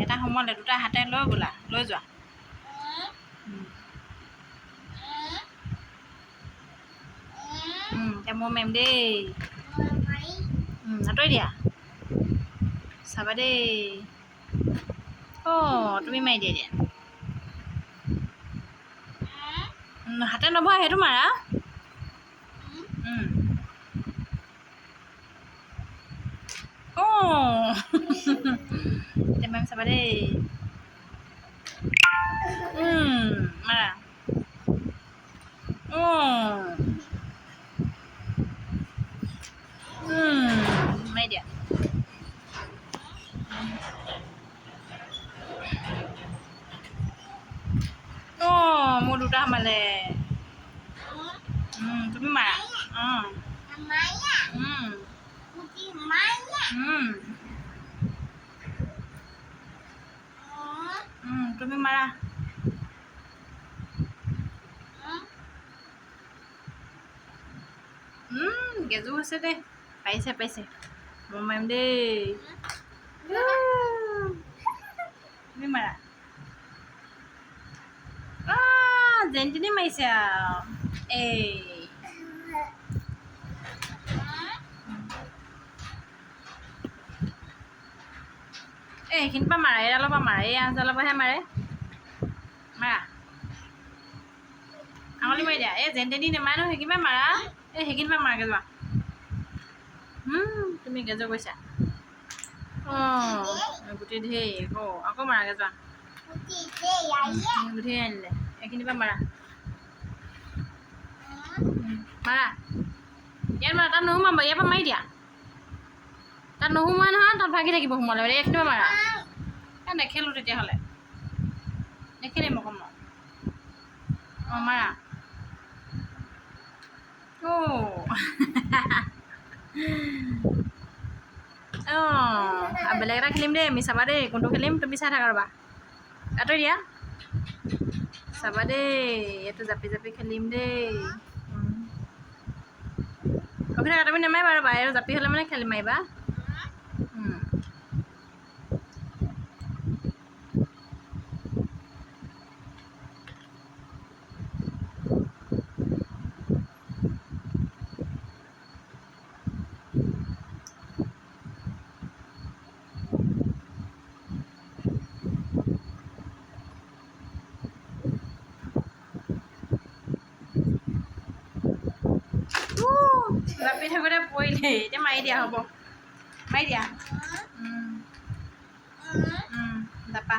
এটা সোমালে দুটা হাতে লৈ বোলা লৈ যোৱা এতিয়া মই মেম দেই আঁতৰি দিয়া চাবা দেই তুমি মাৰি দিয়া দিয়া হাতে নভৰা সেইটো মাৰা এতিয়া মেম চাবা দেই মাৰা মাৰি দিয়া মোৰ দুটা সোমালে তুমি মাৰা তুমি মাৰা গেজু হৈছে দেই পাইছে মই মাৰিম দেই তুমি মাৰা যেন তেনে মাৰিছে আৰু সেইখিনিৰ পৰা মাৰা এইডালৰ পৰা মাৰা এই আঁচডালৰ পৰাহে মাৰে মাৰা আঙুলি মাৰি দিয়া যেন তেনি নেমাৰে নহয় সেইখিনিৰ পৰা মাৰা সেইখিনিৰ পৰা মাৰাগৈ যোৱা তুমি গেজু কৈছা গুটি ধেৰ আকৌ মাৰাগৈ যোৱা গুটি আনিলে এইখিনিৰ পৰা মাৰা ইয়াত মাৰা তাত নোসোমাব ইয়াৰ পৰা মাৰি দিয়া তাত নোসোমোৱা নহয় তাত ভাগি থাকিব সোমালে এইখিনিৰ পৰা মাৰা নেখেলোঁ তেতিয়াহ'লে নেখেলিম অকণ মই মাৰা বেলেগ এটা খেলিম দেই আমি চাবা দেই কোনটো খেলিম তুমি চাই থাকা ৰ'বা আঁতৰি দিয়া চাবা দেই এইটো জাপি জাপি খেলিম দেই অভিনয় তুমি নেমাৰিবা ৰ'বা এইটো জাপি হ'লে মানে খেলি মাৰিবা জাপি থাকোঁতে পৰিলে এতিয়া মাৰি দিয়া হ'ব মাৰি দিয়া জাপা